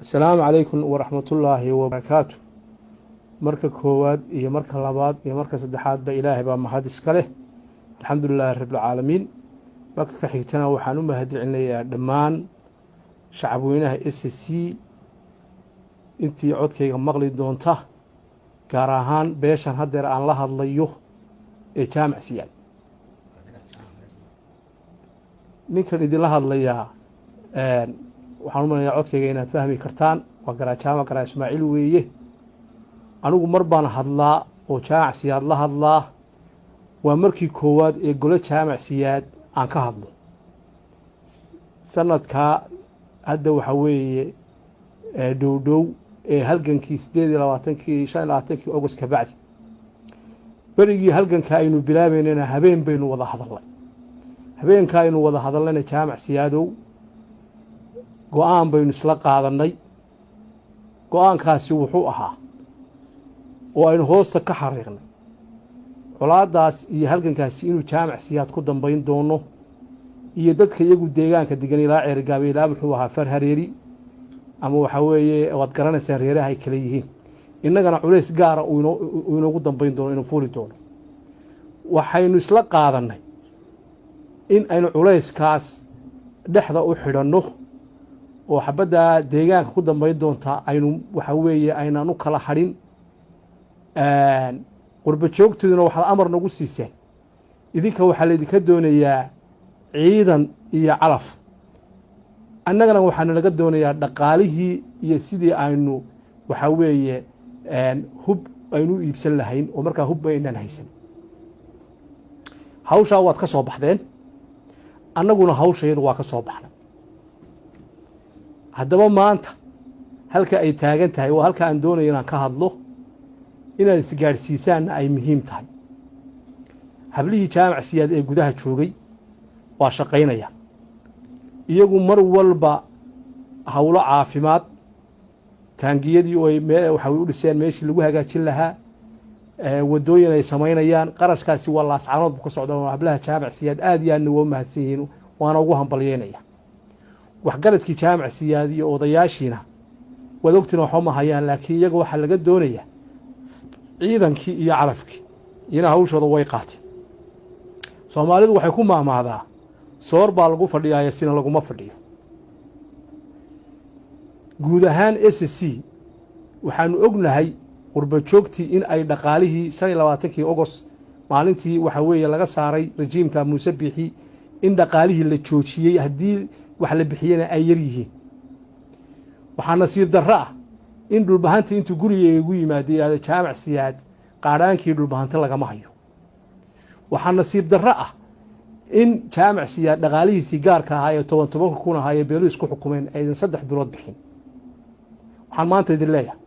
السلام عليكم ورحمة الله وبركاته. مركز كواد إيه مركز لباد إيه مركز الدحات بإله بام محادث كله. الحمد لله رب العالمين. مركز حيتنا وحنو مهدي عنا دمان شعبوينها SSC intii codkayga maqli doonta gaar ahaan beeshan hadeer aan la hadlayo ee jaamacsiyaad ninkan idin la hadlayaa waxaan u maleynayaa codkayga inaad fahmi kartaan waa garajaama garaa Ismaaciil weeye anigu mar baan hadlaa oo jaamacsiyaad la hadlaa waa markii koowaad ee gole jaamacsiyaad aan ka hadlo sanadka hadda waxa weeye dhow halgankii 28 August ka bacdi barigii halganka aynu bilaabeynaa habeen baynu wada hadalnay habeenka aynu wada hadalnay jaamacsiyaado go'aan baynu isla qaadanay go'aankaasi wuxuu ahaa oo aynu hoosta ka xariiqnay colaadaas iyo halgankaasi inuu jaamacsiyaad ku dambeyn doono iyo dadka iyagu deegaanka degan ilaa Ceergaabe ilaa wuxuu ahaa Farhareeri ama waxa weeye waad garanaysaa reeraha ay kala yihiin innagana culays gaar ah uu inoogu dambeyn doono inuu fuuli doono waxaynu isla qaadanay in aynu culayskaas dhexda u xidhanno oo xabada deegaanka ku dambeyn doonta aynu waxa weeye aynaanu kala xadhin qurba joogtuna waxa amar nagu siisay idinka waxa la idinka doonayaa ciidan iyo calaf annagana waxaan laga doonayaa dhaqaalihii iyo sidii aynu waxa weeye hub aynu iibsan lahayn oo markaa hub baynaan haysan hawsha waad ka soo baxdeen annaguna hawsheedu waa ka soo baxnay haddaba maanta halka ay taagan tahay waa halka aan doonayo inaan ka hadlo inaad isgaarsiisaan ay muhiim tahay hablihii jaamacsiyaad ee gudaha joogay waa shaqaynaya iyagu mar walba hawlo caafimaad taangiyadii oo waxa u dhiseen meeshii lagu hagaajin lahaa wadooyin ay sameynayaan qarashkaasi waa laascanood ku socdaa hablaha jaamacsiyaad aad iyo aad u mahadsan yihiin waana ugu hambalyeynaya waxgaradkii jaamacsiyaad iyo odayaashiina wadogtina waxa ma hayaan laakiin iyaga waxa laga doonayaa ciidankii iyo calafkii ina hawshooda way qaateen Soomaalidu waxay ku maamaadaa soor baa lagu fadhiyaa sina laguma fadhiyo guud ahaan SSC waxaanu ognahay qurba joogtii in ay dhaqaalihii 25 August maalintii waxa weeye laga saaray rejiimka Muuse Bixi in dhaqaalihii la joojiyay hadii wax la bixiyana ay yar yihiin waxa nasiib darro ah in dhulbahantii intuu guriga ugu yimaadeen jaamacsiyaad qaaraankii dhulbahanta lagama hayo waxa nasiib darro ah in jaamacsiyaad dhaqaalihiisii gaarka ahaa ee 10 kun ahaa ee beelu isku xukumeen aydan 3 bilood bixin waxaan maanta idin leeyahay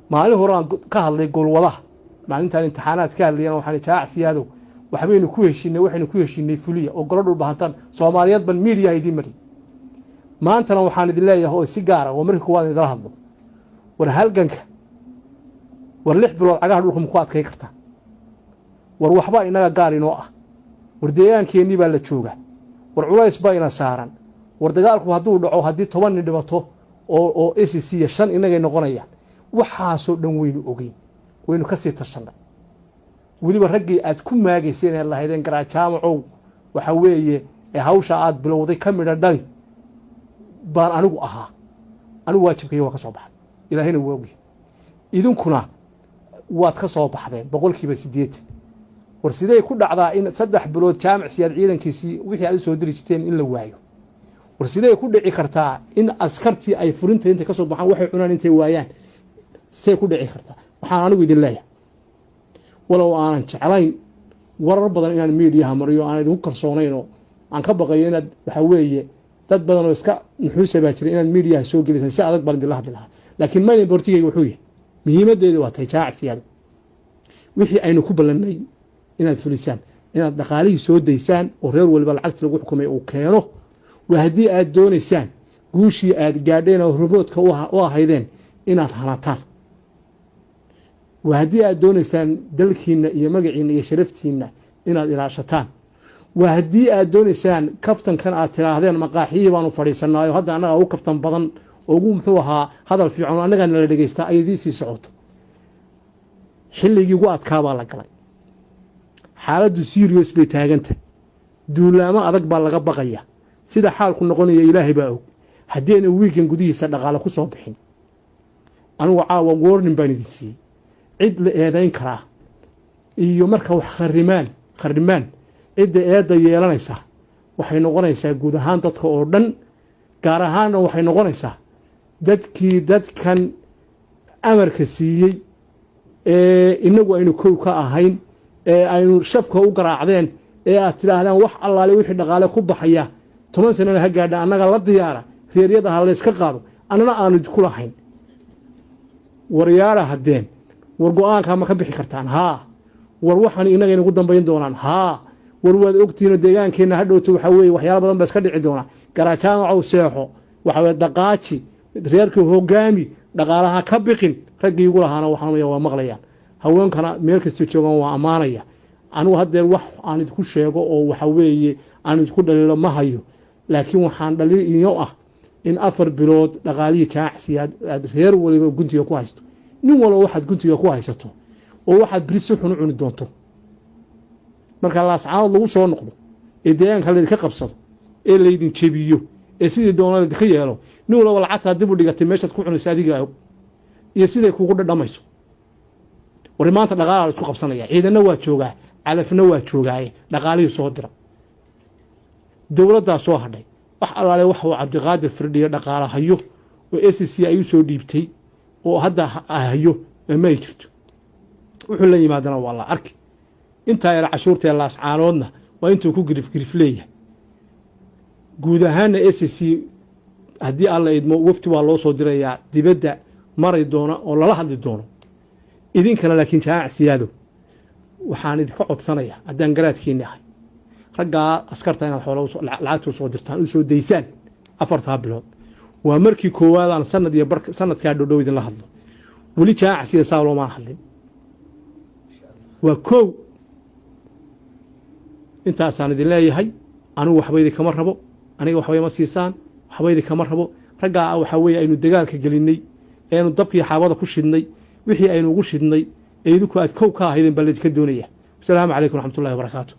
maalin hore aan ka hadlay golwadaha maalintan imtixaanaad ka hadlayna waxaan jaamacsiyaado waxbaynu ku heshiinay fuliya oo golo dhulbahantan Soomaaliyeed ban media idin mari maantana waxaan idin leeyahay oo si gaar ah oo markii kuwaad idin hadlo war halganka war 6 bilood cagaha dhulka ku adkay karta war waxba inaga gaar inoo ah war deegaankeennii baa la jooga war culays baa ina saaran war dagaalku hadduu dhaco haddii 10 nin dhimato oo SSC 5 inagay noqonayaan waxaasoo dhan weynu ogeyn weynu ka sii tashanay weliba raggii aad ku maagayseen ee lahaydeen garajaamacow waxa weeye ee hawsha aad bilowday ka midha dhali baan anigu ahaa anigu waajibkayga waa ka soo baxay ilaahayna waa ogi idinkuna waad ka soo baxdeen 8% war sidee ku dhacdaa in 3 bilood jaamacsiyaad ciidankiisii wixii aad soo diri jirteen in la waayo war sidee ku dhici kartaa in askartii ay furinta inta ka soo baxaan waxay cunaan intay waayaan see ku dhici kartaa waxaan anigu idin leeyahay walow aanan jeclayn warar badan inaan media mariyo aan idin kalsoonayn oo aan ka baqayo inaad waxa weeye dad badan oo iska nuxuusay baa jiray inaad media soo gelisay si adag baan idin la hadlahaa laakiin mayn bortigay wuxuu yahay muhiimadeedu waa tahay jaamacsiyaad wixii aynu ku ballanay inaad fulisaan inaad dhaqaalihii soo daysaan oo reer walba lacagta lagu xukumay uu keeno waa haddii aad doonaysaan guushii aad gaadheen oo rumoodka u ahaydeen inaad hanataan waa haddii aad doonaysaan dalkiina iyo magaciina iyo sharaftiina inaad ilaashataan waa haddii aad doonaysaan kaftankan aad tiraahdeen maqaaxiyi baanu fadhiisanaayo hadda annaga u kaftan badan ugu muxuu ahaa hadal fiican annaga la dhageystaa ayadiisii socoto xilligii ugu adkaa baa la galay xaaladdu serious bay taaganta duulaamo adag baa laga baqaya sida xaalku noqonaya ilaahay baa og haddii weekend gudihiisa dhaqaale ku soo bixin anigu caawa warning baan idin siiyey cid la eedayn karaa iyo marka wax kharimaan cidda eedda yeelanaysa waxay noqonaysaa guud ahaan dadka oo dhan gaar ahaanna waxay noqonaysaa dadkan amarka siiyey ee inagu aynu kow ka ahayn ee aynu shafka u garaacdeen ee aad tidhaahdaan wax allaale wixii dhaqaale ku baxaya 10 sanana ha gaadha annaga la diyaara reeryada ha la iska qaado annana aanu ku lahayn waryaara haddeen war go'aanka ma ka bixi kartaan haa war waxaan inaga inagu dambayn doonaan haa war waad ogtiina deegaankeenna hadhowto waxa weeye waxyaalo badan ba iska dhici doona garajaamacow seexo waxa weeye daqaaji reerka hogaami dhaqaalaha ka biqin raggii ugu lahaana waxaan waa maqlayaan haweenkana meel kasta joogan waa amaanaya anigu haddeer wax aan idinku sheego oo waxa weeye aan idinku dhaliilo ma hayo laakiin waxaan dhaliil iyo ah in 4 bilood dhaqaalihi jaacsiyaad aad reer waliba guntiga ku haysto nin walba waxaad guntiga ku haysato oo waxaad biriso xun cuni doonto marka laascaanood lagu soo noqdo ee deegaanka la ka qabsado ee la idin jebiyo ee sidii doonada ka yeelo nin walba lacagta dib u dhigatay meeshaad ku cunayso adiga iyo siday kugu dhadhamayso war maanta dhaqaalaha la isku qabsanaya ciidana waa joogaa calafna waa joogaaye dhaqaalihii soo dira dowladda soo hadhay wax allaale wax uu Cabdiqaadir Firdhiye dhaqaala hayo oo SSC ay soo dhiibtay oo hadda hayo ma jirto wuxuu la yimaadana waa la arki inta yar cashuurta laascaanoodna waa intuu ku girif leeyahay guud ahaan SSC haddii alla idmo wafti waa loo soo dirayaa dibadda maray doona oo lala hadli doono idinkana laakiin jaacsiyaado waxaan idinka codsanayaa haddaan garaadkiina ahay raggaa askarta inaad xoolo lacagta soo dirtaan u soo daysaan 4 bilood waa markii koowaad aan sanadka dhow idin la hadlo wali jaacsiya saalo ma hadlin waa koow intaasaan idin leeyahay anigu waxba idin kama rabo aniga waxba ma siisaan waxba idin kama rabo raggaa waxa weeye aynu dagaalka gelinay aynu dabkii xaabada ku shidnay wixii aynu ugu shidnay ee idinku aad koow ka ahaydeen bal idinka doonaya assalaamu calaykum waraxmatullaahi wabarakaatuh